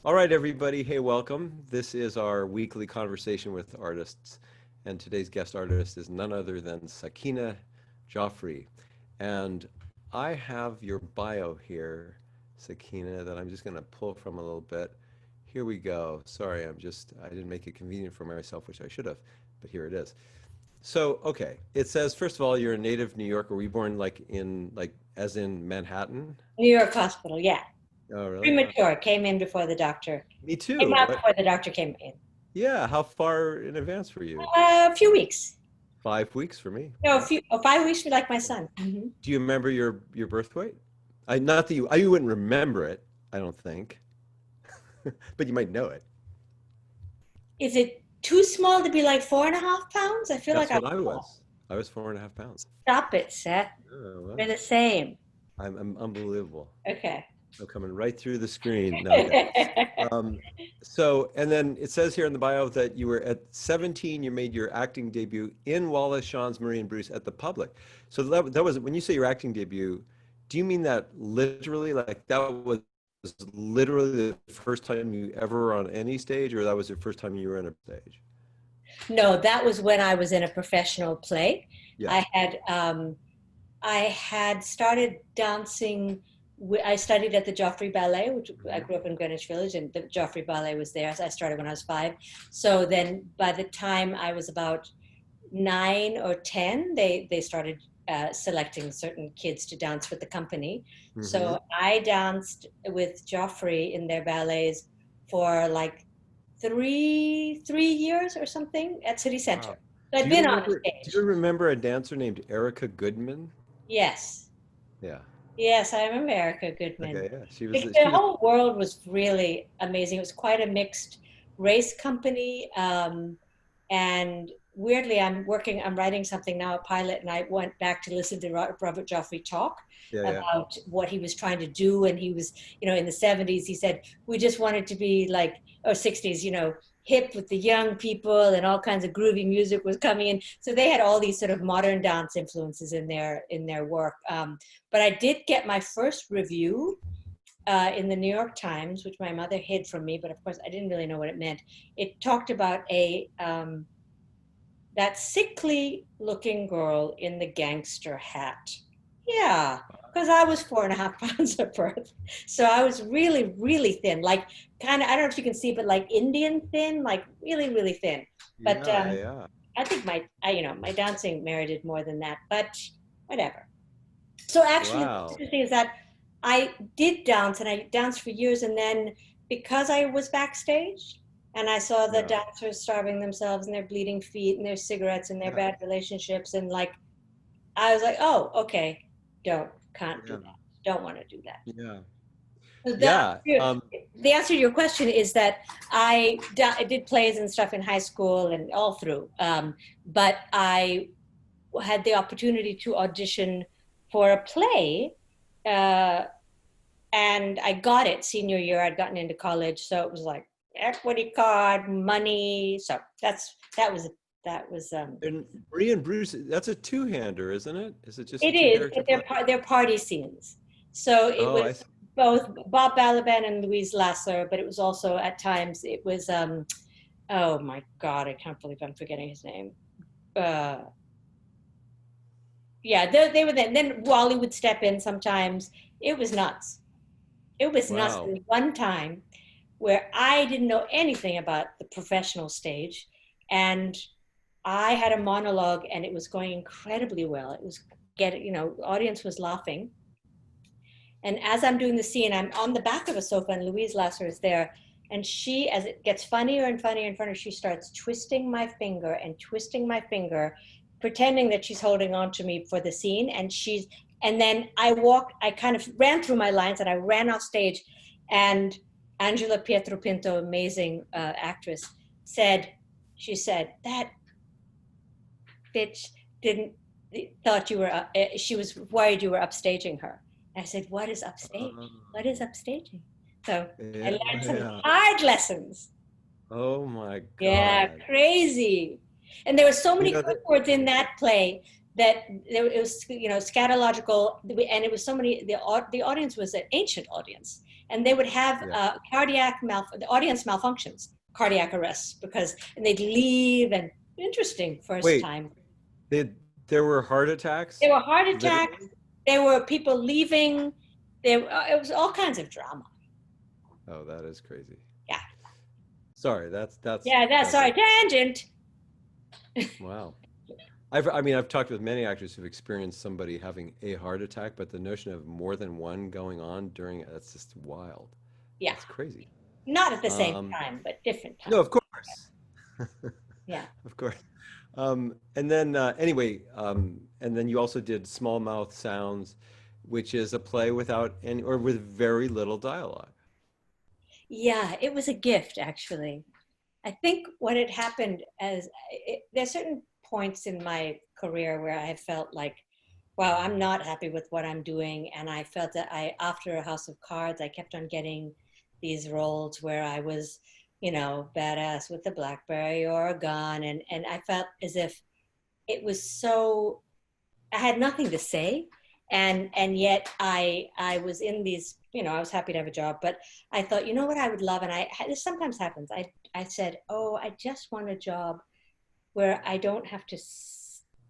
All right, everybody. Hey, welcome. This is our weekly conversation with artists. And today's guest artist is none other than Sakina Jaffrey. And I have your bio here, Sakina, that I'm just going to pull from a little bit. Here we go. Sorry, I didn't make it convenient for myself, which I should have, but here it is. So, okay. It says, first of all, you're a native New Yorker. Were you born as in Manhattan? New York Hospital, yeah. Oh, really? Premature, came in before the doctor. Me Came too. out What? before the doctor came in. Yeah. How far in advance were you? A few weeks. 5 weeks for me. No, a Yeah. few, 5 weeks for like my son. Do you remember your birth weight? I not that you wouldn't remember it, I don't think, but you might know it. Is it too small to be like 4.5 pounds? I feel like That's I'm what I small. was. I was 4.5 pounds. Stop it, Seth. Oh, We're well, the same. I'm unbelievable. Okay. I'm coming right through the screen. No, okay. Um, and then it says here in the bio that you were at 17, you made your acting debut in Wallace Shawn's Marie and Bruce at the Public. So that was, when you say your acting debut, do you mean that literally, like that was literally the first time you ever were on any stage, or that was the first time you were on a stage? No, that was when I was in a professional play. Yeah. I had I had started dancing. I studied at the Jaffrey Ballet, which I Mhm. grew up in Greenwich Village, and the Jaffrey Ballet was there. So I started when I was 5. So then, by the time I was about 9 or 10, they started selecting certain kids to dance with the company. Hmm. So I danced with Jaffrey in their ballets for like three years or something at City Center. Wow. So I'd Do you been on the remember, do you stage. remember a dancer named Erica Goodman? Yes. Yeah. Yes, I remember Erica Goodman. Okay, yeah. She was, The she was, whole world was really amazing. It was quite a mixed race company. And weirdly, I'm writing something now, a pilot, and I went back to listen to Robert Joffrey talk yeah, yeah. about what he was trying to do. And he was, in the 70s, he said, we just wanted to be like, or 60s, hip with the young people, and all kinds of groovy music was coming in. So they had all these sort of modern dance influences in their work. But I did get my first review in the New York Times, which my mother hid from me, but of course I didn't really know what it meant. It talked about a that sickly looking girl in the gangster hat. Yeah, because I was 4.5 pounds at birth. So I was really, really thin, like kind of, I don't know if you can see, but like Indian thin, like really, really thin. But Yeah, yeah, yeah. I think my dancing merited more than that, but whatever. So actually, the Wow. interesting thing is that I did dance and I danced for years. And then because I was backstage and I saw the Yeah, dancers starving themselves and their bleeding feet and their cigarettes and their yeah, bad relationships, and like, I was like, oh, okay, can't do yeah, that. Don't want to do that. yeah, So yeah. the answer to your question is that I did plays and stuff in high school and all through. But I had the opportunity to audition for a play, uh, and I got it senior year. I'd gotten into college, so it was like equity card, money. So that was And Marie and Bruce, that's a two-hander, isn't it? Is it just a it is, two-character but play? they're party scenes. So it Oh, was I see. both Bob Balaban and Louise Lasser, but it was also at times it was oh my God, I can't believe I'm forgetting his name. Uh, yeah, they were there. Then Wally would step in sometimes. It was nuts. It was nuts. Wow. There was one time where I didn't know anything about the professional stage, and I had a monologue, and it was going incredibly well. It was audience was laughing. And as I'm doing the scene, I'm on the back of a sofa, and Louise Lasser is there. And she, as it gets funnier and funnier and funnier, she starts twisting my finger and twisting my finger, pretending that she's holding on to me for the scene. And then I kind of ran through my lines and I ran off stage. And Angela Pietropinto, amazing actress, she said, that bitch didn't, thought you were, she was worried you were upstaging her. And I said, what is upstage? What is Oh, upstaging? So I yeah, learned some yeah. hard lessons. Oh my Yeah, God. crazy. And there were so You many know curse that, words in that play that it was, you know, scatological, and it was so many, the audience was an ancient audience, and they would have Yeah. the audience malfunctions, cardiac arrests, because, and they'd leave, and interesting first Wait, time. there were heart attacks, There were heart attacks, literally? there were people leaving, there, it was all kinds of drama. Oh, that is crazy. Yeah. Sorry, Yeah, that's, that's sorry, a tangent. wow. I mean, I've talked with many actors who've experienced somebody having a heart attack, but the notion of more than one going on during it, that's just wild. Yeah. That's crazy. Not at the same Um, time, but different no, time. of course. Yeah. Of course. And then anyway, and then you also did Small Mouth Sounds, which is a play without any or with very little dialogue. Yeah, it was a gift, actually. I think what had happened there's certain points in my career where I felt like, wow, I'm not happy with what I'm doing. And I felt that after House of Cards, I kept on getting these roles where I was, you know, badass with a BlackBerry or a gun. And I felt as if it was so, I had nothing to say. And yet I was in these, you know, I was happy to have a job, but I thought, you know what I would love, and this sometimes happens. I said, oh, I just want a job where I don't have to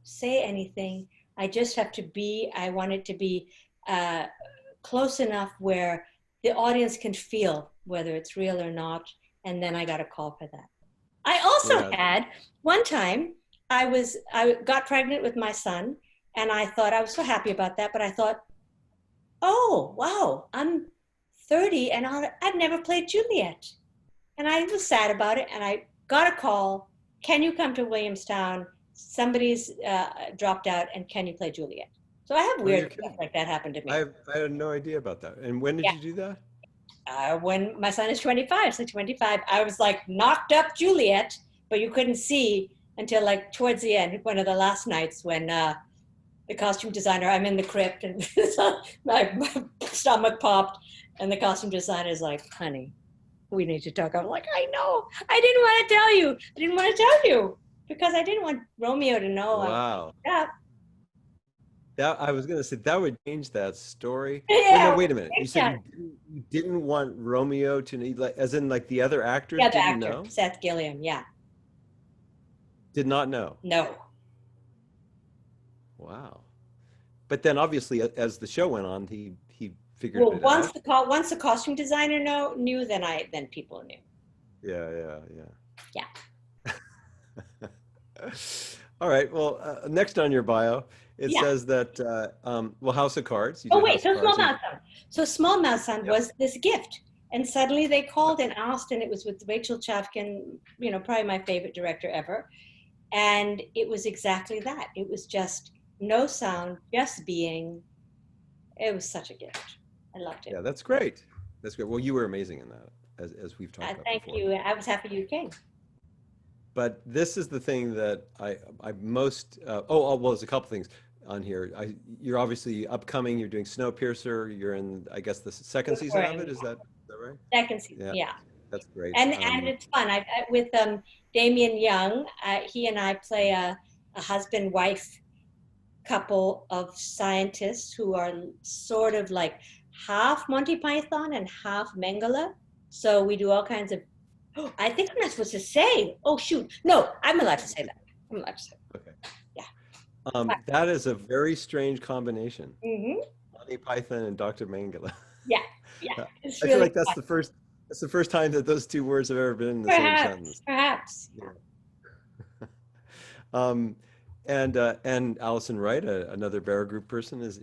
say anything. I just have to be. I want it to be uh, close enough where the audience can feel whether it's real or not. And then I got a call for that. I also Yeah. had one time, I got pregnant with my son, and I thought, I was so happy about that, but I thought, oh wow, I'm 30 and I've never played Juliet, and I was sad about it. And I got a call, can you come to Williamstown? Somebody's dropped out, and can you play Juliet? So I have Oh, you're weird stuff kidding. like that happen to me. I had no idea about that. And when did Yeah. you do that? When my son is 25, so 25, I was like knocked up Juliet, but you couldn't see until like towards the end, one of the last nights when the costume designer, I'm in the crypt, and so my stomach popped, and the costume designer is like, honey, we need to talk. I'm like, I know, I didn't want to tell you. I didn't want to tell you because I didn't want Romeo to know I was Wow. up. That I was gonna say that would change that story. Wait, no, Yeah, wait a minute. You big said time. you didn't want Romeo to need, like, as in like the other actors Yeah, the didn't actor, know? Seth Gilliam. Yeah. Did not know. No. Wow. But then obviously as the show went on, he figured Well, it out. once the costume designer knew, then people knew. Yeah, yeah, Yeah. yeah. All right. Well, next on your bio, it Yeah. says that well, House of Cards. You Oh did wait, House of so Small Cards, and Mouth Sound. So Small Mouth Sound yep. was this gift, and suddenly they called and asked, and it was with Rachel Chafkin, you know, probably my favorite director ever, and it was exactly that. It was just no sound, just being. It was such a gift. I loved it. Yeah, that's great. That's great. Well, you were amazing in that, as we've talked about Thank before. you. I was happy you came. But this is the thing that I most well, there's a couple things on here. You're obviously upcoming. You're doing Snowpiercer. You're in, I guess, the second season of it. Is that right? Second season, Yeah, yeah. that's great. And it's fun. With Damien Young, he and I play a husband wife couple of scientists who are sort of like half Monty Python and half Mengele. So we do all kinds of. Oh, I think I'm not supposed to say. Oh shoot! No, I'm allowed to say that. I'm allowed to say. Okay. Yeah. That is a very strange combination. Mm-hmm. Monty Python and Dr. Mangala. Yeah. Yeah. It's I feel really like that's fun. the first time that those two words have ever been in the same Perhaps. sentence. Perhaps. Yeah. Um, and Allison Wright, another Barra Group person, is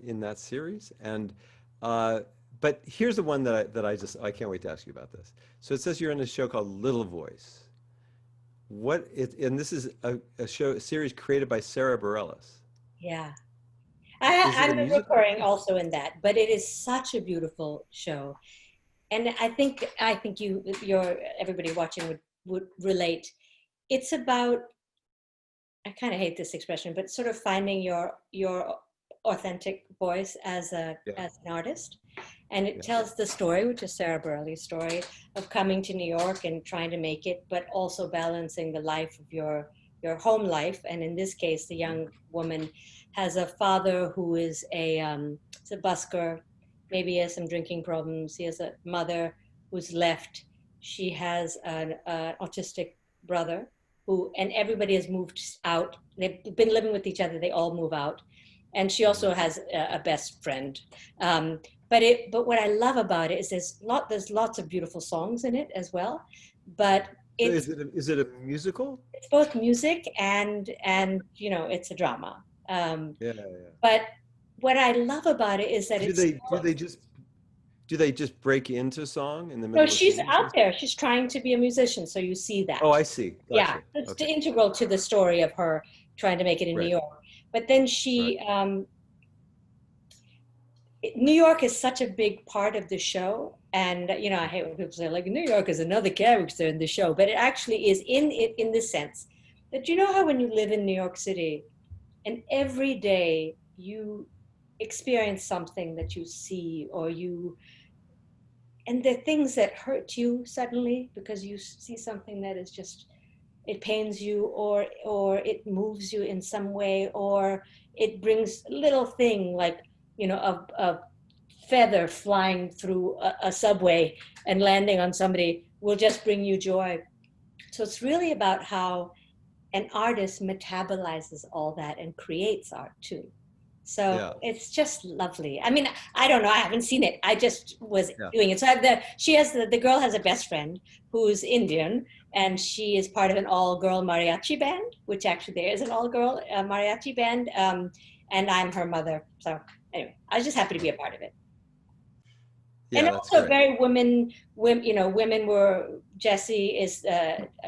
in that series. And but here's the one that I can't wait to ask you about this. So it says you're in a show called Little Voice. And this is a series created by Sarah Bareilles. Yeah. Is it a I'm a musical? recurring also in that, but it is such a beautiful show, and I think everybody watching would relate. It's about, I kind of hate this expression, but sort of finding your authentic voice Yeah, as an artist, and it yeah, tells the story, which is Sarah Burley's story of coming to New York and trying to make it, but also balancing the life of your your home life. And in this case, the young woman has a father who is is a busker, maybe has some drinking problems. He has a mother who's left. She has an autistic brother who, and everybody has moved out. They've been living with each other. They all move out. And she also has a best friend. Um, but what I love about it is there's lots of beautiful songs in it as well. But So it's is it a musical? it's both music and you know it's a drama. Yeah, yeah. But what I love about it is that Do it's they just break into song in the no, middle of she's singing out something? there. She's trying to be a musician, so you see Oh, that. I see. Yeah, Gotcha. it's Okay. integral to the story of her trying to make it in New Right. York. But then Right. New York is such a big part of the show, and you know I hate when people say like New York is another character in the show, but it actually is in the sense that you know how when you live in New York City and every day you experience something that you see or you and the things that hurt you suddenly because you see something that is just it pains you or it moves you in some way or it brings a little thing like you know a feather flying through a subway and landing on somebody will just bring you joy. So it's really about how an artist metabolizes all that and creates art too. So Yeah. it's just lovely. I mean, I don't know. I haven't seen it. I just was Yeah. doing it. So I have she has the girl has a best friend who's Indian, and she is part of an all-girl mariachi band, which actually there is an all-girl mariachi band. And I'm her mother. So anyway, I was just happy to be a part of it. And Yeah, that's also great. very women, you know, women were Jesse is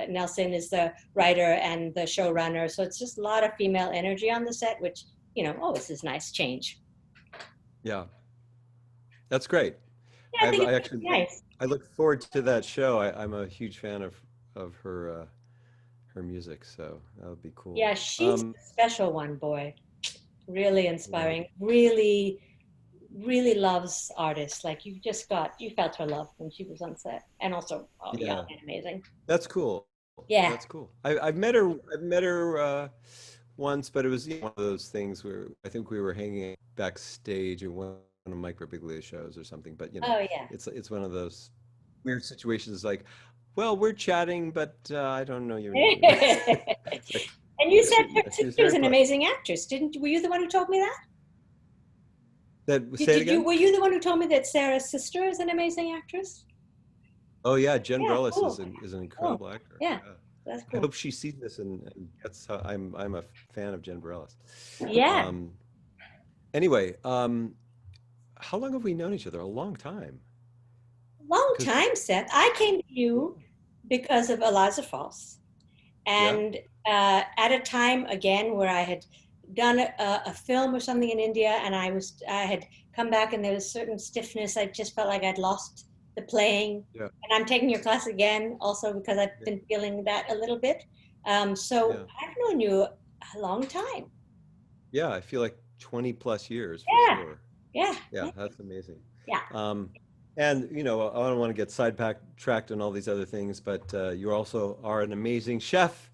Nelson is the writer and the showrunner, so it's just a lot of female energy on the set, which you know, oh, this is nice change. Yeah. That's great. Yeah, I think I it's actually really nice. I look forward to that show. I'm a huge fan of her music, so that would be cool. Yeah, she's a special one, boy. Really Yeah. inspiring. Really, really loves artists. Like you felt her love when she was on set, and also oh, young Yeah. and amazing. That's cool. Yeah. That's cool. I've met her once, but it was one of those things where I think we were hanging backstage at one of Mike Birbiglia's shows or something. But Oh yeah. it's one of those weird situations like, well, we're chatting, but I don't know your name. And It's like, you said her yeah, she was sister is very an polite. amazing actress, didn't? Were you the one who told me that? That say it Did you? again? Were you the one who told me that Sarah's sister is an amazing actress? Oh yeah, Jen Yeah, Brelis cool, is an cool. incredible actor. Yeah, Yeah. that's I cool. hope she sees this and gets how I'm a fan of Jen Brelis. Yeah, Um, anyway, how long have we known each other? A long time. long Because time, Seth. I came to you because of Eliza Falls, yeah, and at a time again where I had done a film or something in India, and I had come back, and there was certain stiffness. I just felt like I'd lost the playing, yeah, and I'm taking your class again, also because I've yeah, been feeling that a little bit. So yeah, I've known you a long time. yeah. I feel like 20 plus years for Yeah, sure. yeah, Yeah, yeah, that's amazing. yeah. Um, and I don't want to get sidetracked on all these other things, but you also are an amazing chef,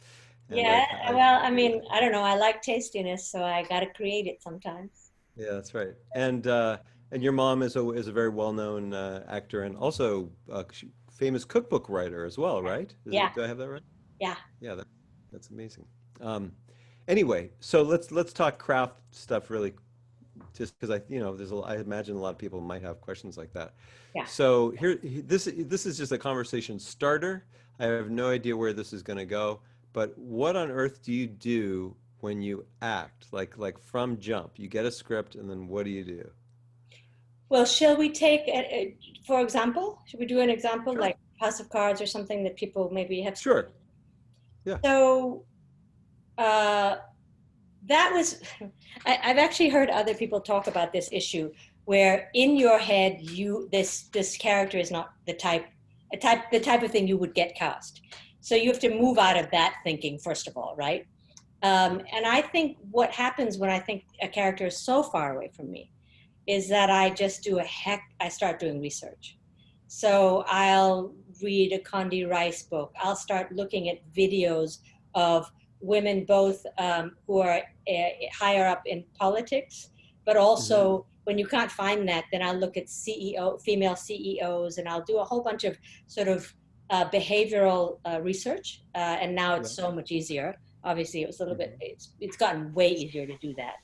and Yeah, I've well, I mean, I don't know. I like tastiness, so I got to create it sometimes. yeah, that's right. And your mom is a very well-known actor and also famous cookbook writer as well, right? Yeah, Do I have that right? yeah. Yeah, that's amazing. Um, anyway, so let's talk craft stuff really, just because I imagine a lot of people might have questions like that. Yeah. So this is just a conversation starter. I have no idea where this is going to go, but what on earth do you do when you act? Like from jump, you get a script, and then what do you do? Well, shall we take, for example, should we do an example Sure. like House of Cards or something that people maybe have seen? Sure. Yeah. So uh, that was, I've actually heard other people talk about this issue where in your head this character is not the type of thing you would get cast. So you have to move out of that thinking first of all, right? And I think what happens when I think a character is so far away from me is that I start doing research. So I'll read a Condi Rice book. I'll start looking at videos of women both who are higher up in politics, but Hmm. also when you can't find that, then I'll look at female CEOs, and I'll do a whole bunch of sort of behavioral research. And now Yeah. it's so much easier. Obviously, it was a little bit. Hmm. It's gotten way easier to do that.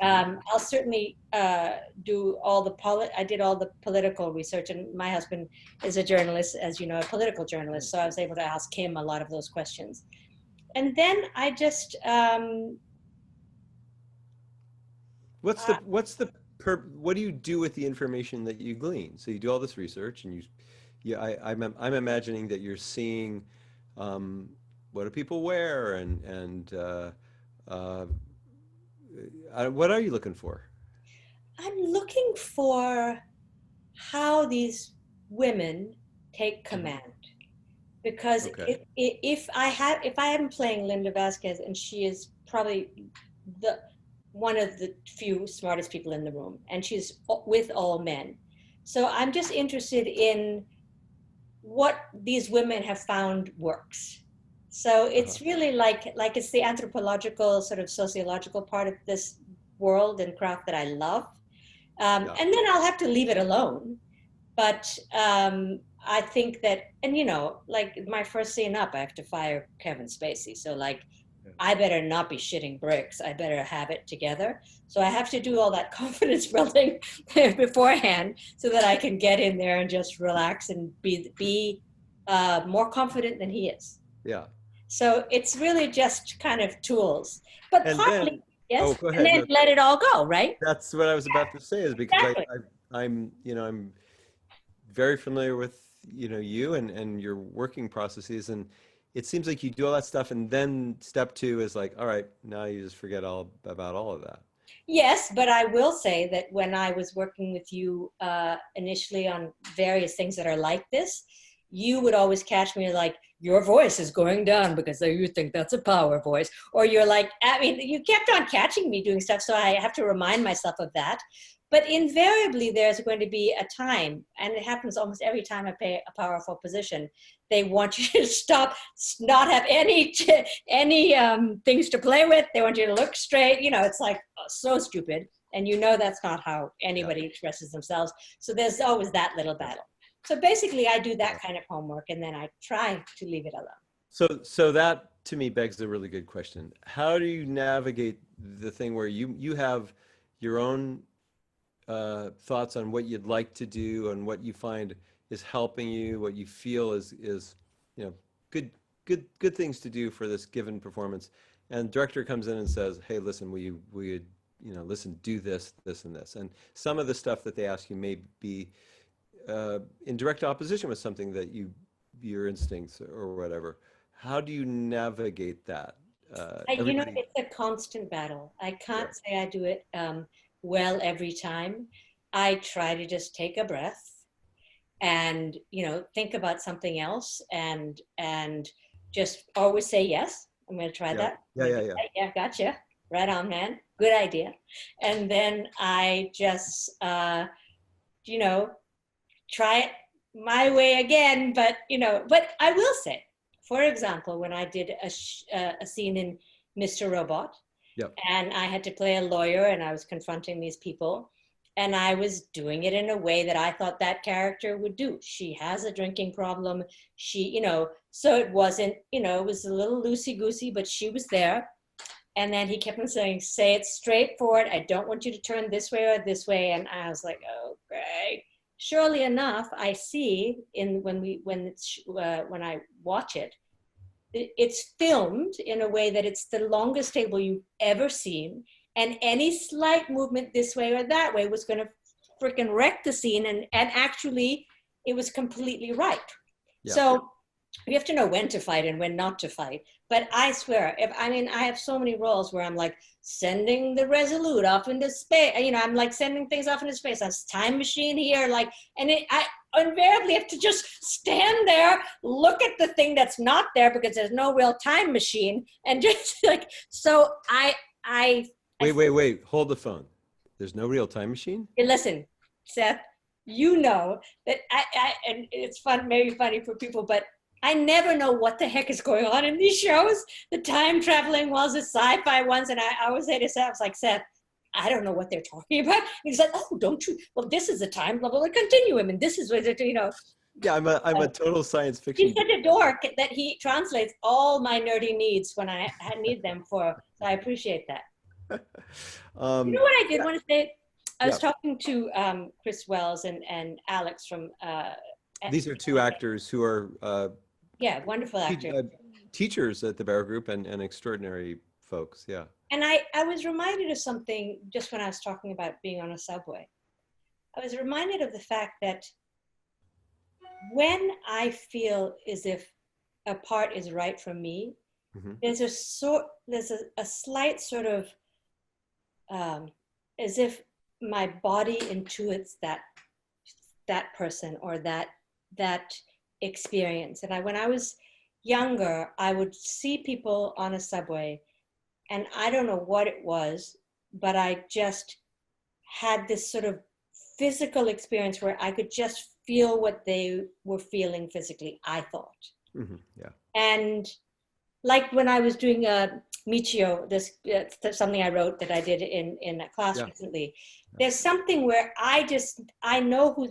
Hmm. I'll certainly do I did all the political research, and my husband is a journalist, as you know, a political journalist. So I was able to ask him a lot of those questions. And then I just, uh, what do you do with the information that you glean? So you do all this research, and yeah, I'm imagining that you're seeing, um, what do people wear, uh, what are you looking for? I'm looking for how these women take Hmm. command. Because Okay. if I am playing Linda Vasquez, and she is probably the one of the few smartest people in the room, and she's with all men, so I'm just interested in what these women have found works. So Uh-huh. it's really like it's the anthropological, sort of sociological part of this world and craft that I love. Yeah. And then I'll have to leave it alone. But I think that, and like my first scene up, I have to fire Kevin Spacey. So like, Yeah. I better not be shitting bricks. I better have it together. So I have to do all that confidence building beforehand, so that I can get in there and just relax and be more confident than he is. Yeah. So it's really just kind of tools, but And partly, then, yes, oh, go and ahead. then No, let it all go, right? that's what I was about to say, is because Exactly. I'm very familiar with, you and your working processes, and it seems like you do all that stuff, and then step two is like, all right, now you just forget all about all of that. Yes, but I will say that when I was working with you initially on various things that are like this, you would always catch me like, your voice is going down because you think that's a power voice. Or you're like, I mean, you kept on catching me doing stuff. So I have to remind myself of that. But invariably, there's going to be a time, and it happens almost every time I play a powerful position. They want you to stop, not have any things to play with. They want you to look straight. It's like so stupid. And that's not how Yeah. anybody expresses themselves. So there's always that little Yeah. battle. So basically, I do Yeah. that kind of homework, and then I try to leave it alone. So that to me begs a really good question. How do you navigate the thing where you have your own thoughts on what you'd like to do and what you find is helping you, what you feel is you know good good things to do for this given performance, and director comes in and says, "Hey, listen, will you listen, do this and this," and some of the stuff that they ask you may be in direct opposition with something that your instincts or whatever. How do you navigate that? Everybody, It's a constant battle. I yeah, can't say I do it well every time. I try to just take a breath and think about something else, and just always say yes. I'm going to try yeah, that. I'm yeah, going yeah, to do yeah, that. Yeah, gotcha. Right on, man. Good idea. And then I just you know try it my way again. But I will say, for example, when I did a scene in Mr. Robot, yep, and I had to play a lawyer, and I was confronting these people, and I was doing it in a way that I thought that character would do. She has a drinking problem. So it wasn't, it was a little loosey goosey, but she was there. And then he kept on saying, say it straightforward. I don't want you to turn this way or this way. And I was like, okay. Surely enough, I see when I watch it, it's filmed in a way that it's the longest table you've ever seen, and any slight movement this way or that way was going to freaking wreck the scene, and actually it was completely right. yeah. So you have to know when to fight and when not to fight. But I swear, I have so many roles where I'm like sending the Resolute off into space. I'm like sending things off into space. That's time machine here, I invariably have to just stand there, look at the thing that's not there because there's no real time machine, and just like so. I Wait. Hold the phone. There's no real time machine? listen, Seth. You know that and it's fun, maybe funny for people, but I never know what the heck is going on in these shows. The time traveling ones, the sci-fi ones, and I always say to Seth, I was like, Seth, I don't know what they're talking about. And he's like, oh, don't you? Well, this is the time blah blah blah continuum, and this is what Yeah, I'm a total science He's fiction such geek. a dork that he translates all my nerdy needs when I need them for. So I appreciate that. You know Um, what I did yeah, want to say? I was yeah. talking to Chris Wells and Alex from, These are two actors who are yeah, wonderful te actor. teachers at the Barrow Group and extraordinary folks. Yeah. And I was reminded of something just when I was talking about being on a subway. I was reminded of the fact that when I feel as if a part is right for me, Hmm. there's a slight sort of um, as if my body intuits that person or that experience. And when I was younger, I would see people on a subway, and I don't know what it was, but I just had this sort of physical experience where I could just feel what they were feeling physically, I thought. Hmm. Yeah. And like when I was doing Michio, this something I wrote that I did in a class Yeah. recently. Yeah. There's something where I know who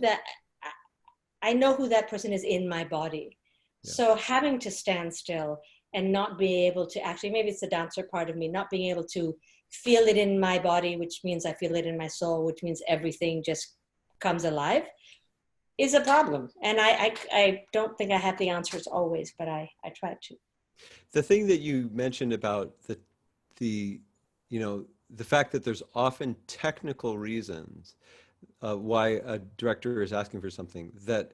that person is in my body. Yeah. So having to stand still and not being able to actually, maybe it's the dancer part of me, not being able to feel it in my body, which means I feel it in my soul, which means everything just comes alive, is a problem. And I don't think I have the answers always, but I try to. The thing that you mentioned about the you know the fact that there's often technical reasons why a director is asking for something that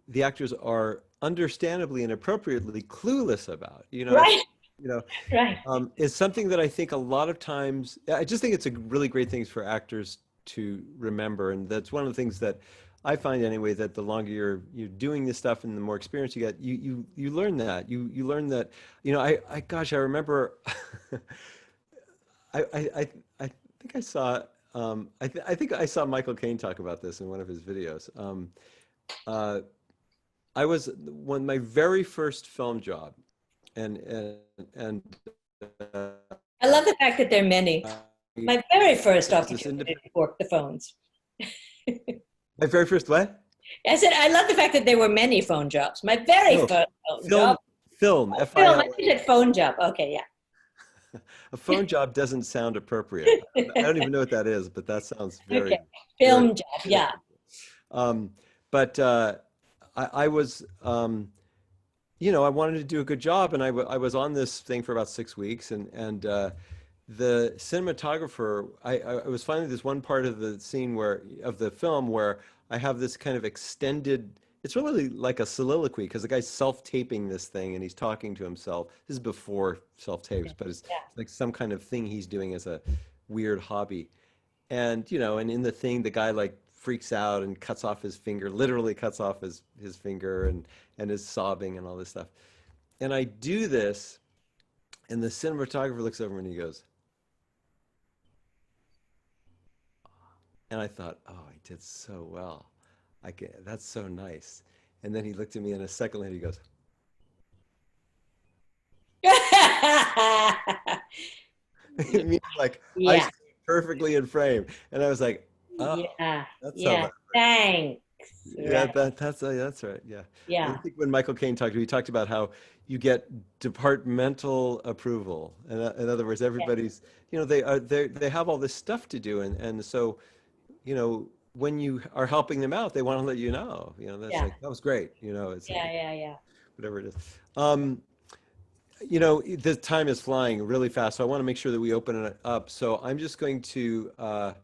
the actors are understandably and appropriately clueless about. It's Right, you know right. is something that I think a lot of times, I just think it's a really great thing for actors to remember. And that's one of the things that I find anyway, that the longer you're doing this stuff and the more experience you get, you learn that. You learn that, I gosh, I remember I, I, I, I think I saw, I think I saw Michael Caine talk about this in one of his videos. Uh, I was when my very first film job, and and uh, I love the fact that there are many. uh, My very first it was this opportunity independent. to work the phones. My very first what? I said, I love the fact that there were many phone jobs. My very No, first phone job. film, film, Oh, film. I FILM. think said phone job. Okay, A phone job doesn't sound appropriate. I yeah. don't even know what that is, but that sounds Okay, very, very film job. Yeah, inappropriate. Um, but I was, I wanted to do a good job, and I was on this thing for about 6 weeks, and the cinematographer, I was finding this one part of the scene of the film where I have this kind of extended, it's really like a soliloquy because the guy's self-taping this thing and he's talking to himself. This is before self-tapes, but it's yeah, like some kind of thing he's doing as a weird hobby. And in the thing, the guy like freaks out and cuts off his finger, literally cuts off his finger and is sobbing and all this stuff. And I do this, and the cinematographer looks over and he goes, and I thought, oh, I did so well. That's so nice. And then he looked at me, and a second later he goes, it means like I yeah, stayed perfectly in frame. And I was like, oh, yeah, that's how yeah. that. Thanks. Yeah, Right. that's right. Yeah. And I Yeah, think when Michael Caine he talked about how you get departmental approval. And in other words, yeah, everybody's, they have all this stuff to do, and so when you are helping them out, they want to let you know. That's yeah, like that was great. It's like yeah. whatever it is. The time is flying really fast, so I want to make sure that we open it up. So I'm just going to let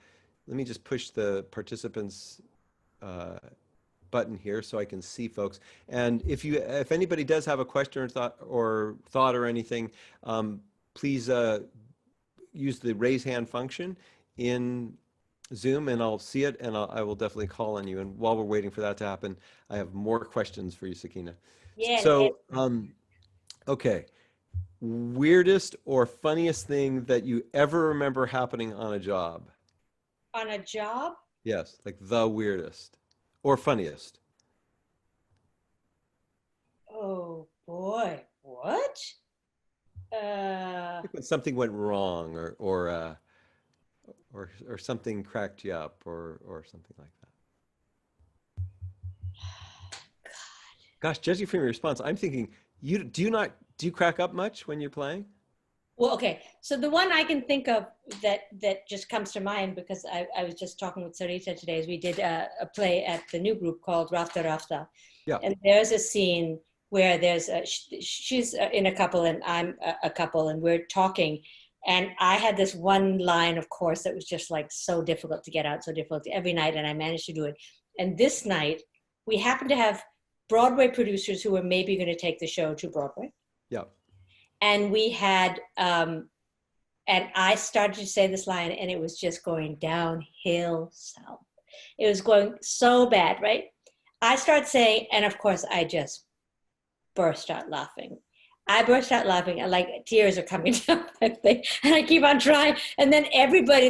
me just push the participants uh, button here so I can see folks. And if anybody does have a question or thought or anything, please use the raise hand function in Zoom, and I'll see it, and I will definitely call on you. And while we're waiting for that to happen, I have more questions for you, Sakina. Yeah, So, okay, weirdest or funniest thing that you ever remember happening on a job? on a job. Yes, like the weirdest or funniest. Oh boy, what? Uh, Like when something went wrong, or something cracked you up, or something like that. Gosh, judging from your response, I'm thinking do you crack up much when you're playing? well, okay. So the one I can think of that just comes to mind because I was just talking with Sarita today is we did a play at the new group called Rafta Rafta. Yeah. And there's a scene where she's in a couple and I'm a couple and we're talking. And I had this one line, of course, that was just like so difficult to get out, so difficult every night. And I managed to do it. And this night, we happened to have Broadway producers who were maybe going to take the show to Broadway. Yeah. And we had, and I started to say this line and it was just going downhill south. It was going so bad, right? I start saying, and of course I just burst out laughing. I burst out laughing and like tears are coming down my face and I keep on trying. And then everybody,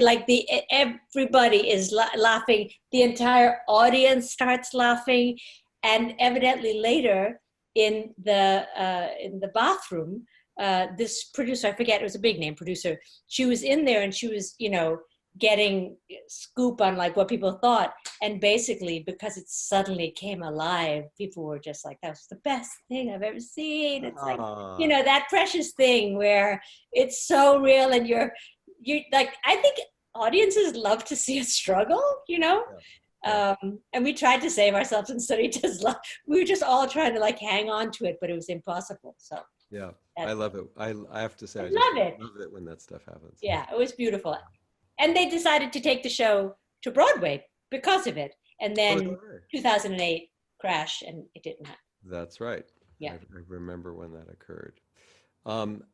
everybody is laughing. The entire audience starts laughing. And evidently later in the bathroom, this producer, I forget, it was a big name producer. She was in there and she was, getting scoop on like what people thought. And basically because it suddenly came alive, people were just like, that was the best thing I've ever seen. It's like, Ah, that precious thing where it's so real and you're like, I think audiences love to see us struggle, yeah, and we tried to save ourselves and study just we were just all trying to like hang on to it, but it was impossible. So yeah. I that's, love it. I have to say, I I just love it. love it when that stuff happens. Yeah, it was beautiful. And they decided to take the show to Broadway because of it. And Oh, is then that right? 2008 crash and it didn't happen. That's right. Yeah. I remember when that occurred. Um,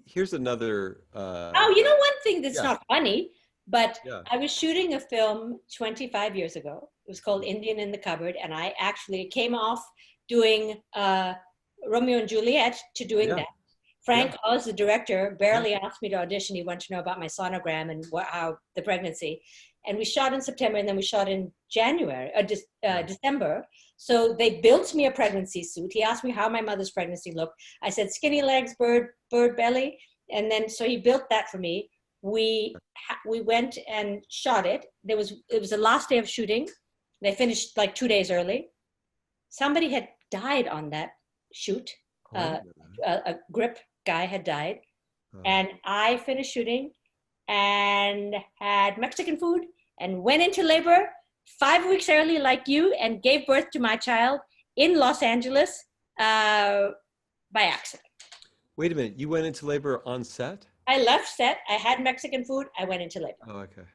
Here's another. Oh, one thing that's Yeah, not funny, but yeah, I was shooting a film 25 years ago. It was called Indian in the Cupboard. And I actually came off doing Romeo and Juliet to doing yeah, that. yeah, Frank Oz, the director, yeah. barely asked me to audition. He wanted to know about my sonogram and how the pregnancy. And we shot in September, and then we shot in January, Yeah. December. So they built me a pregnancy suit. He asked me how my mother's pregnancy looked. I said skinny legs, bird belly, and then so he built that for me. We went and shot it. It was the last day of shooting. They finished like 2 days early. Somebody had died on that shoot. Oh, I Uh, didn't know a grip guy had died, that. and I finished shooting and had Mexican food and went into labor 5 weeks early, like you, and gave birth to my child in Los Angeles by accident. Wait a minute. You went into labor on set? I left set. I had Mexican food. I went into labor. Oh, okay.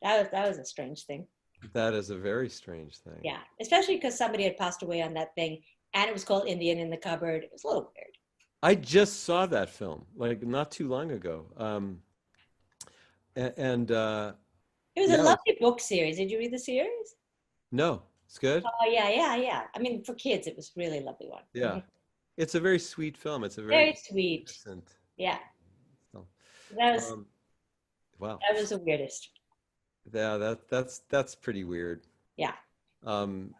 Yeah, that was a strange thing. That is a very strange thing. Yeah, especially because somebody had passed away on that thing, and it was called Indian in the Cupboard. It was a little weird. I just saw that film like not too long ago. And It was a yeah, lovely book series. Did you read the series? no, it's good. Oh yeah, yeah, yeah. I mean, for kids, it was really a lovely one. Yeah, Mhm. it's a very sweet film. It's a very Very sweet. innocent Yeah, film. that was Um, wow. that was the weirdest. Yeah, that's pretty weird. Yeah, Um,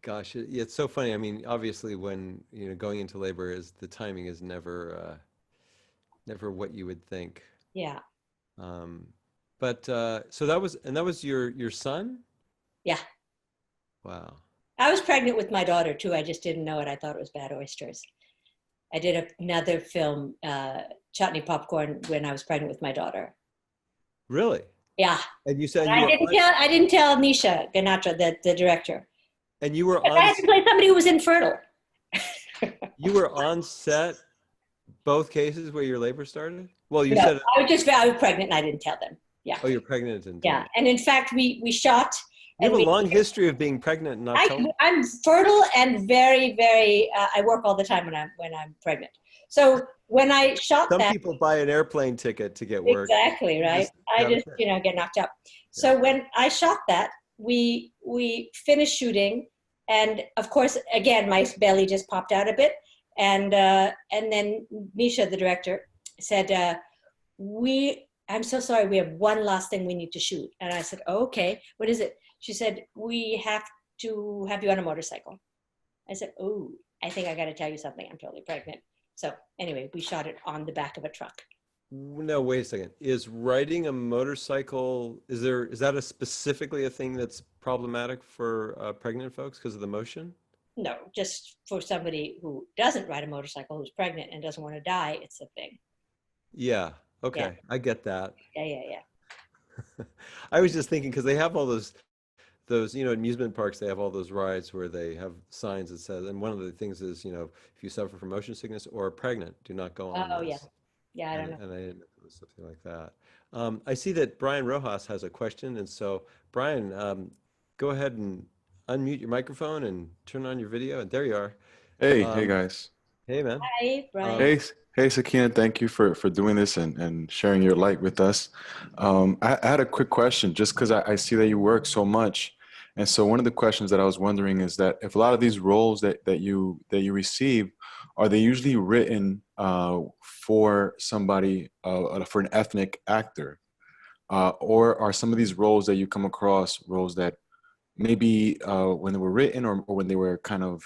Gosh, it's so funny. I mean, obviously, when going into labor is the timing is never what you would think. yeah, Um, but so that was your son? yeah. Wow. I was pregnant with my daughter too. I just didn't know it. I thought it was bad oysters. I did another film, Chutney Popcorn, when I was pregnant with my daughter. Really? Yeah, And you said but you were on, I didn't tell Nisha Ganatra, the director. and you were I on had to play somebody who was infertile. you were on set both cases where your labor started? Well, you No, said, I was pregnant and I didn't tell them. Yeah, oh, you're pregnant and yeah. didn't. And in fact, we shot You and have a long history of being pregnant and not telling. I'm fertile and very, very. I work all the time when I'm pregnant. So when I shot Some that, people buy an airplane ticket to get work. exactly You right. just I got a just kid. get knocked up. Yeah. So when I shot that, we finished shooting, and of course, again, my belly just popped out a bit, and then Nisha, the director, said, I'm so sorry, we have one last thing we need to shoot. And I said, oh, okay, what is it? She said, we have to have you on a motorcycle. I said, oh. I think I got to tell you something. I'm totally pregnant. So anyway, we shot it on the back of a truck. No, wait a second. Is riding a motorcycle, is that a specifically a thing that's problematic for pregnant folks because of the motion? No, just for somebody who doesn't ride a motorcycle, who's pregnant and doesn't want to die, it's a thing. Yeah. Yeah, Okay. I get that. yeah, yeah, yeah. I was just thinking because they have all those, amusement parks, they have all those rides where they have signs that says, and one of the things is, if you suffer from motion sickness or are pregnant, do not go on Oh, yeah. this. Yeah, I don't know. And I didn't know it was something like that. I see that Brian Rojas has a question, and so Brian, go ahead and unmute your microphone and turn on your video, and there you are. Hey Um, guys. hey, man. Hi, Brian. Um, Hey Sakina, thank you for doing this and sharing your light with us. I had a quick question just because I see that you work so much. And so one of the questions that I was wondering is that if a lot of these roles that you receive, are they usually written for somebody for an ethnic actor? Or are some of these roles that you come across roles that maybe when they were written or when they were kind of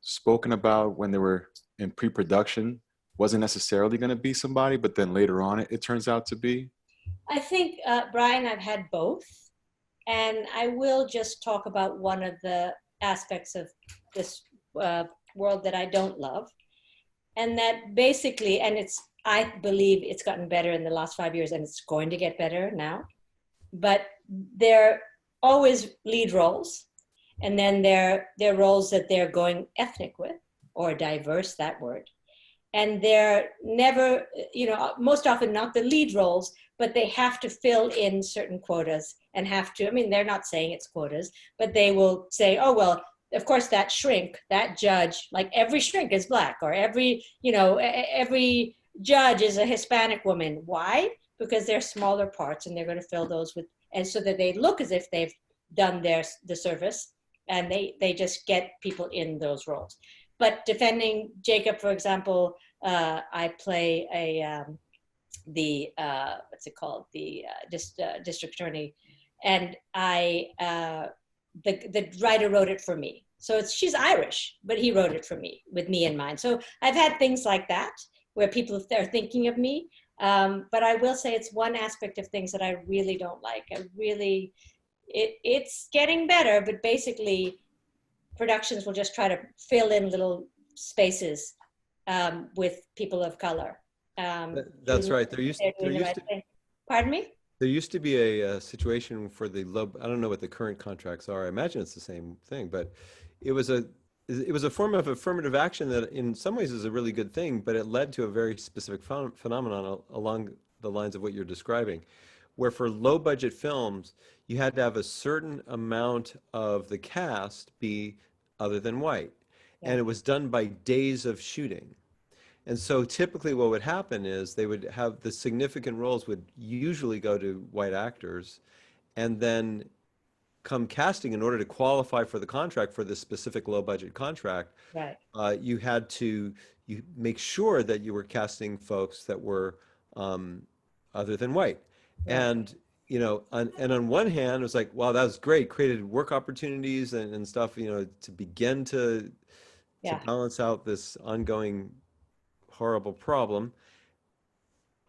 spoken about when they were in pre-production wasn't necessarily going to be somebody, but then later on it turns out to be? I think, Brian, I've had both. And I will just talk about one of the aspects of this world that I don't love. And that basically, and I believe it's gotten better in the last 5 years and it's going to get better now. But they're always lead roles. And then they're roles that they're going ethnic with or diverse, that word. And they're never, most often not the lead roles, but they have to fill in certain quotas and have to, I mean, they're not saying it's quotas, but they will say, oh, well, of course, that shrink, that judge, like every shrink is Black or every judge is a Hispanic woman. Why? Because they're smaller parts and they're going to fill those with, and so that they look as if they've done the service and they just get people in those roles. But defending Jacob, for example, I play the what's it called, the district attorney, and the writer wrote it for me. So she's Irish, but he wrote it for me with me in mind. So I've had things like that where people are thinking of me. But I will say it's one aspect of things that I really don't like. It's getting better, but basically productions will just try to fill in little spaces with people of color. that's right. They're doing the right thing. Pardon me? There used to be a situation for the low, I don't know what the current contracts are. I imagine it's the same thing, but it was a it was a form of affirmative action that in some ways is a really good thing, but it led to a very specific phenomenon along the lines of what you're describing, where for low budget films, you had to have a certain amount of the cast be other than white. Yeah. And it was done by days of shooting. And so typically what would happen is they would have the significant roles would usually go to white actors, and then come casting in order to qualify for the contract for this specific low budget contract, Right. you had to you make sure that you were casting folks that were other than white. Right. And and on one hand, it was like, wow, that was great, created work opportunities and stuff, to begin to Yeah. balance out this ongoing horrible problem.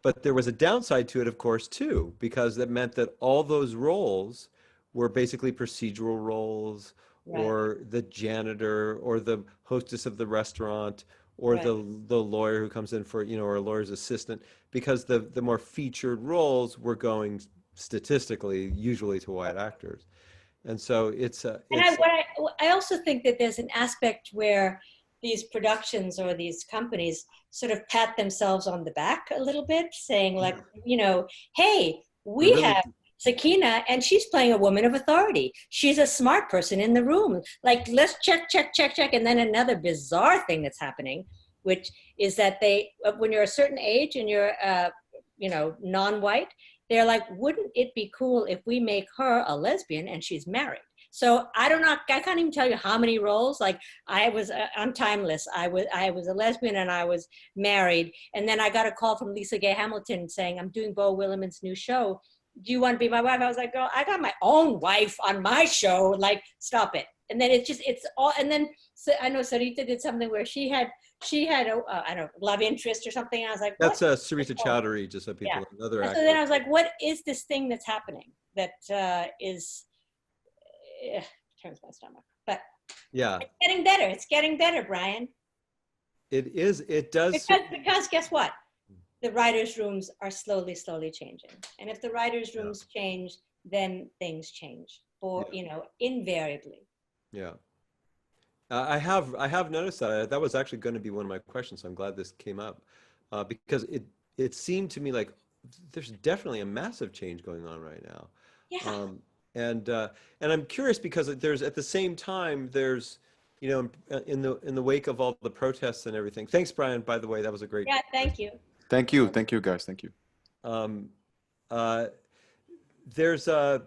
But there was a downside to it, of course, too, because that meant that all those roles were basically procedural roles, Right. or the janitor, or the hostess of the restaurant, or Right. the lawyer who comes in for, or a lawyer's assistant, because the more featured roles were going statistically usually to white actors. And so And I also think that there's an aspect where these productions or these companies sort of pat themselves on the back a little bit, saying like, hey, they're we really have Sakina and she's playing a woman of authority. She's a smart person in the room. Like, let's check, check, check, check. And then another bizarre thing that's happening, which is that when you're a certain age and you're, non-white, they're like, wouldn't it be cool if we make her a lesbian and she's married? So I can't even tell you how many roles. Like I'm timeless. I was a lesbian and I was married. And then I got a call from Lisa Gay Hamilton saying, I'm doing Bo Williman's new show. Do you want to be my wife? I was like, girl, I got my own wife on my show. Like, stop it. And then it's all, and then so I know Sarita did something where she had I don't know, love interest or something. And I was like, what? That's Sarita Chowdhury, just so Yeah. people, another And so actor. then I was like, what is this thing that's happening that is, turns my stomach. But Yeah, it's getting better. It's getting better, Brian. it is. It does. Because guess what? The writers' rooms are slowly changing. And if the writers' rooms change, then things change, or invariably. Yeah. I have noticed that. That was actually going to be one of my questions. So I'm glad this came up, because it seemed to me like there's definitely a massive change going on right now. Yeah. And I'm curious because there's at the same time there's in the wake of all the protests and everything. Thanks, Brian. By the way, that was a great. Yeah. Thank you. Thank you, guys. Thank you. Um, uh, there's a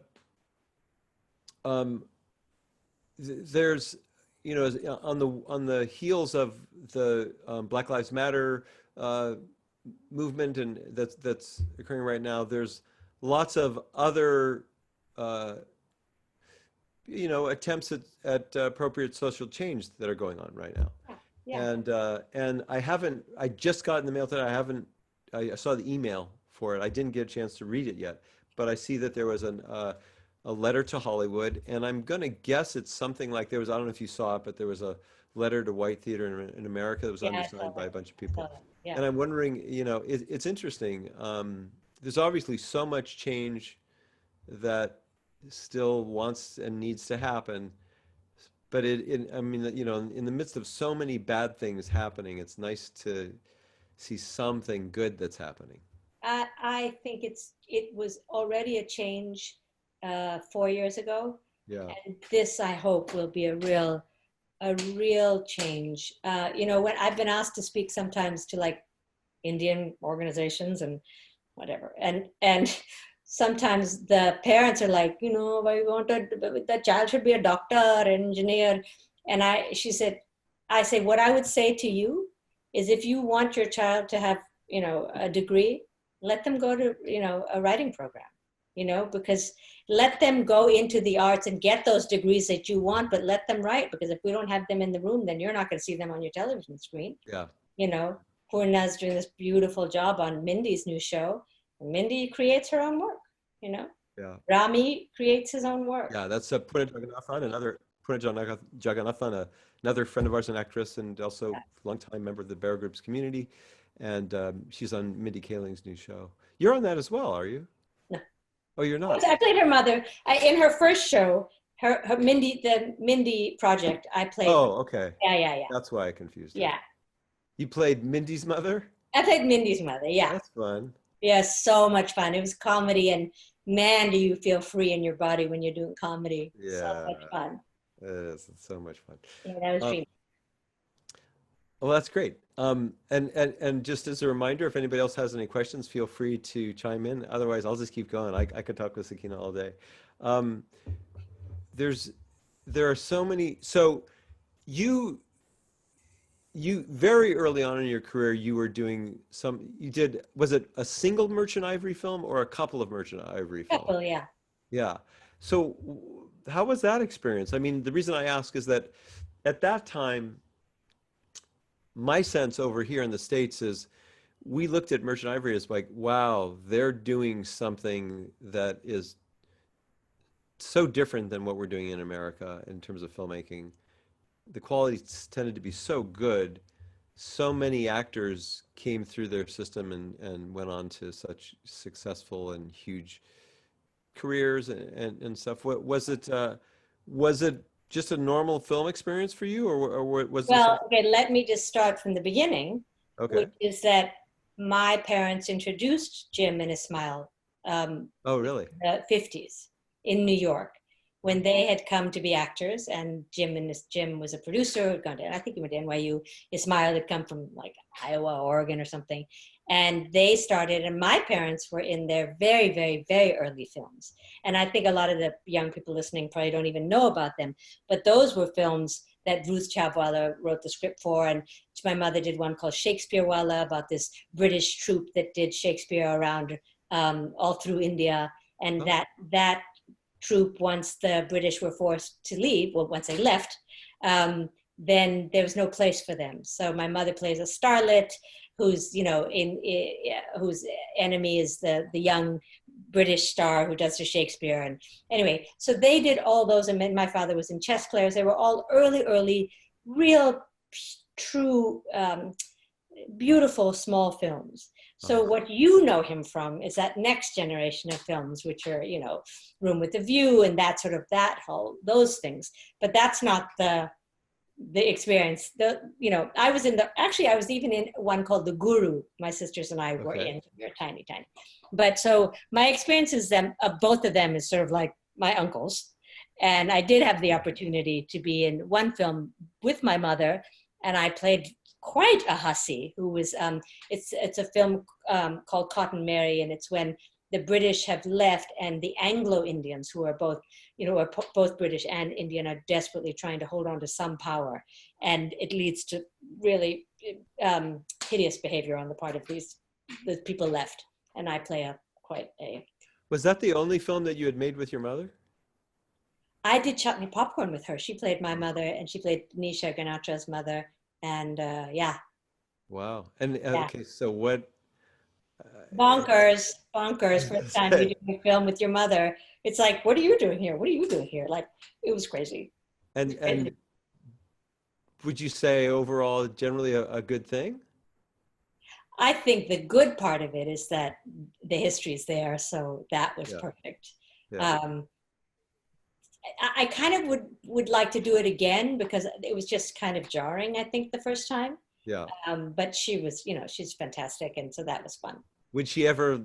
um, there's on the heels of the Black Lives Matter movement and that's occurring right now. There's lots of other attempts at appropriate social change that are going on right now. Yeah. And I just got in the mail today. I saw the email for it. I didn't get a chance to read it yet, but I see that there was a letter to Hollywood, and I'm going to guess it's something like I don't know if you saw it, but there was a letter to white theater in America that was undersigned by a bunch of people. Yeah. And I'm wondering, it's interesting. There's obviously so much change that still wants and needs to happen. But I mean, in the midst of so many bad things happening, it's nice to see something good that's happening. I think it was already a change 4 years ago, Yeah. and this I hope will be a real change. When I've been asked to speak sometimes to like Indian organizations and whatever, and sometimes the parents are like, I wanted the child should be a doctor, engineer, and I say what I would say to you is if you want your child to have a degree, let them go to a writing program, because let them go into the arts and get those degrees that you want, but let them write, because if we don't have them in the room, then you're not going to see them on your television screen. Yeah. Purna's doing this beautiful job on Mindy's new show. Mindy creates her own work, Yeah. Rami creates his own work. Yeah, that's Purna Jagannathan, another friend of ours, an actress, and also a longtime member of the Bear Groups community. And she's on Mindy Kaling's new show. You're on that as well, are you? No. Oh, you're not? I played her mother. In her first show, the Mindy project, I played. Oh, okay. Yeah. That's why I confused it. Yeah. You played Mindy's mother? I played Mindy's mother, yeah. That's fun. Yeah, so much fun. It was comedy, and man, do you feel free in your body when you're doing comedy. Yeah. So much fun. It is. It's so much fun. Yeah, that was dreamy. Well, that's great. And just as a reminder, if anybody else has any questions, feel free to chime in. Otherwise, I'll just keep going. I could talk with Sakina all day. There are so many. So you very early on in your career, you were doing was it a single Merchant Ivory film or a couple of Merchant Ivory films? Couple, yeah. Yeah. So how was that experience? I mean, the reason I ask is that at that time, my sense over here in the States is we looked at Merchant Ivory as like, wow, they're doing something that is so different than what we're doing in America in terms of filmmaking. The quality tended to be so good. So many actors came through their system and went on to such successful and huge careers and stuff. Was it just a normal film experience for you, or was there Well, okay, let me just start from the beginning, okay. which is that my parents introduced Jim and Ismail Oh, really? in the 50s in New York when they had come to be actors, and Jim was a producer, had gone to, I think he went to NYU. Ismail had come from like Iowa, Oregon or something. And they started, and my parents were in their very, very, very early films. And I think a lot of the young people listening probably don't even know about them, but those were films that Ruth Chavwala wrote the script for. And my mother did one called Shakespearewala about this British troupe that did Shakespeare around all through India. And that troupe once the British were forced to leave, well, once they left, then there was no place for them. So my mother plays a starlet who's, whose enemy is the young British star who does the Shakespeare. And anyway, so they did all those, and my father was in chess players. They were all early, real, true, beautiful small films. So what you know him from is that next generation of films, which are, Room with a View and those things. But that's not the experience. I was even in one called The Guru. My sisters and I were in. We were tiny. But so my experience is both of them is sort of like my uncles. And I did have the opportunity to be in one film with my mother, and I played quite a hussy who was, it's a film called Cotton Mary, and it's when the British have left and the Anglo-Indians, who are both, are both British and Indian, are desperately trying to hold on to some power. And it leads to really hideous behavior on the part of the people left. And I play quite a... Was that the only film that you had made with your mother? I did Chutney Popcorn with her. She played my mother, and she played Nisha Ganatra's mother. And yeah. Wow. And okay, so what? Bonkers. First time you do a film with your mother. It's like, what are you doing here? What are you doing here? Like, it was crazy. And would you say overall, generally a good thing? I think the good part of it is that the history is there. So that was perfect. Yeah. I kind of would like to do it again because it was just kind of jarring, I think, the first time. Yeah. But she was, she's fantastic. And so that was fun. Would she ever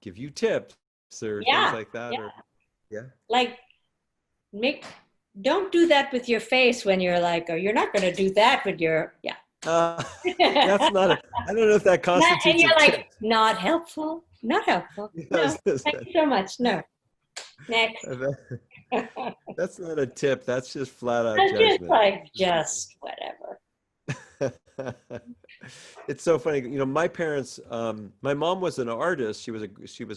give you tips or things like that? Yeah. Or, like, don't do that with your face when you're like, or you're not going to do that with your, that's not, I don't know if that constitutes and you're like, tip. Not helpful. No, thank you so much. No. Next. That's not a tip. That's just flat out judgment. Just whatever. It's so funny. My parents, my mom was an artist. She was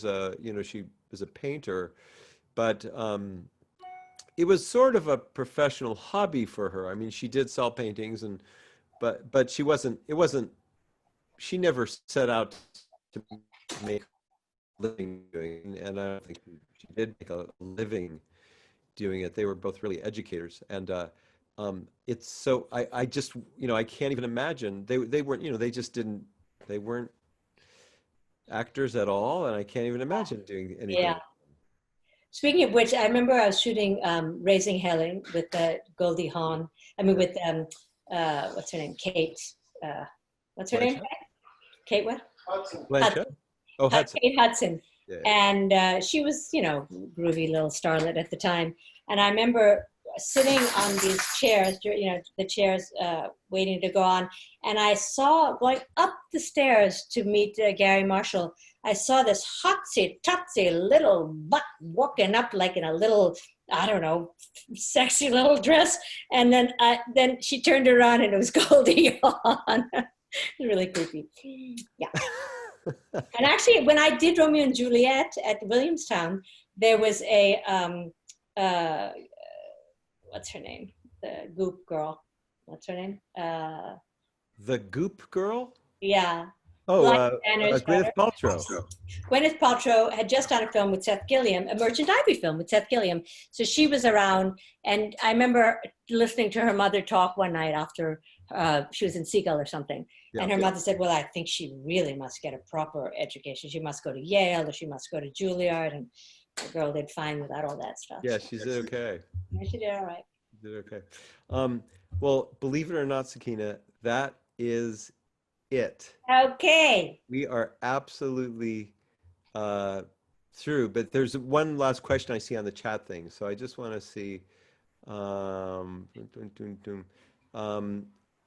a painter, but it was sort of a professional hobby for her. I mean, she did sell paintings but she never set out to make a living doing it, and I don't think she did make a living doing it. They were both really educators, and it's so I just I can't even imagine they weren't they weren't actors at all, and I can't even imagine doing anything. Yeah. Speaking of which, I remember I was shooting Raising Helen with Goldie Hawn. I mean, with what's her name? Kate. What's her Blanchett? name? Kate what? Hudson. Blanchett? Oh, Hudson. Kate Hudson. Yeah. And she was, groovy little starlet at the time. And I remember sitting on these chairs, the chairs waiting to go on. And I saw going up the stairs to meet Gary Marshall. I saw this hotsy-totsy little butt walking up like in a little, I don't know, sexy little dress. And then she turned around and it was Goldie Hawn. It was really creepy. Yeah. And actually, when I did Romeo and Juliet at Williamstown, there was a, what's her name? The Goop girl. What's her name? The Goop girl? Yeah. Oh, Gwyneth Paltrow. Gwyneth Paltrow had just done a film with Seth Gilliam, a Merchant Ivory film with Seth Gilliam. So she was around, and I remember listening to her mother talk one night after she was in Seagull or something. Yeah, and her mother said, well, I think she really must get a proper education. She must go to Yale or she must go to Juilliard. And the girl did fine without all that stuff. Yeah, she did okay. Yeah, she did all right. She did okay. Well, believe it or not, Sakina, that is it. Okay. We are absolutely through, but there's one last question I see on the chat thing. So I just want to see.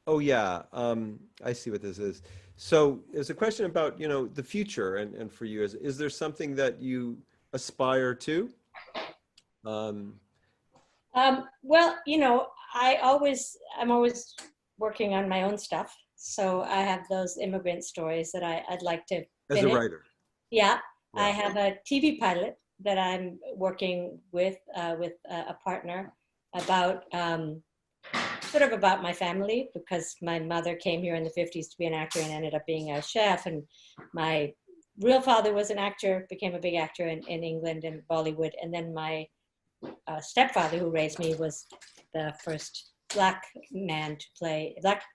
Oh yeah, I see what this is. So there's a question about, the future and for you. Is there something that you aspire to? Well, I'm always working on my own stuff. So I have those immigrant stories that I'd like to finish. As a writer. Yeah. I have a TV pilot that I'm working with a partner about sort of about my family, because my mother came here in the 50s to be an actor and ended up being a chef, and my real father was an actor, became a big actor in England and Bollywood, and then my stepfather, who raised me, was the first black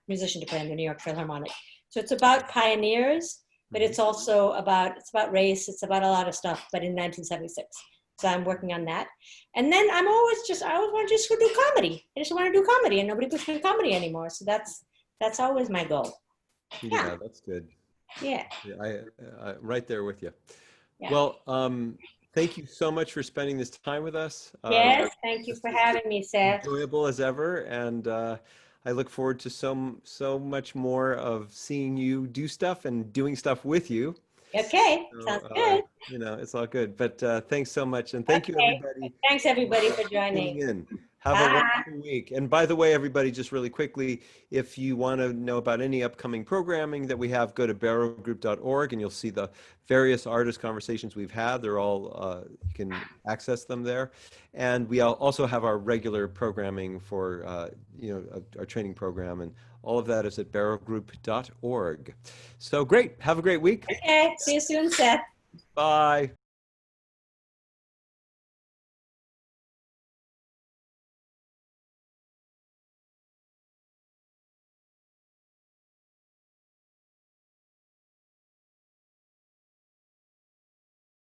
musician to play in the New York Philharmonic. So it's about pioneers, but it's also about race. It's about a lot of stuff, but in 1976. So I'm working on that. And then I always want to just go do comedy. I just want to do comedy, and nobody puts me in comedy anymore. So that's always my goal. Yeah, that's good. Yeah. I right there with you. Yeah. Well, thank you so much for spending this time with us. Yes, thank you for having me, Seth. Enjoyable as ever, and I look forward to so much more of seeing you do stuff and doing stuff with you. Okay, So, sounds good. you know, it's all good. But thanks so much, and thank you Okay, everybody thanks everybody for tuning joining. in. Have a Bye. wonderful week. And by the way, everybody, just really quickly, if you want to know about any upcoming programming that we have, go to barrowgroup.org and you'll see the various artist conversations we've had. They're all, you can access them there. And we also have our regular programming for, you know, our training program, and all of that is at barrowgroup.org. So great. Have a great week. Okay, see you soon, Seth. Bye.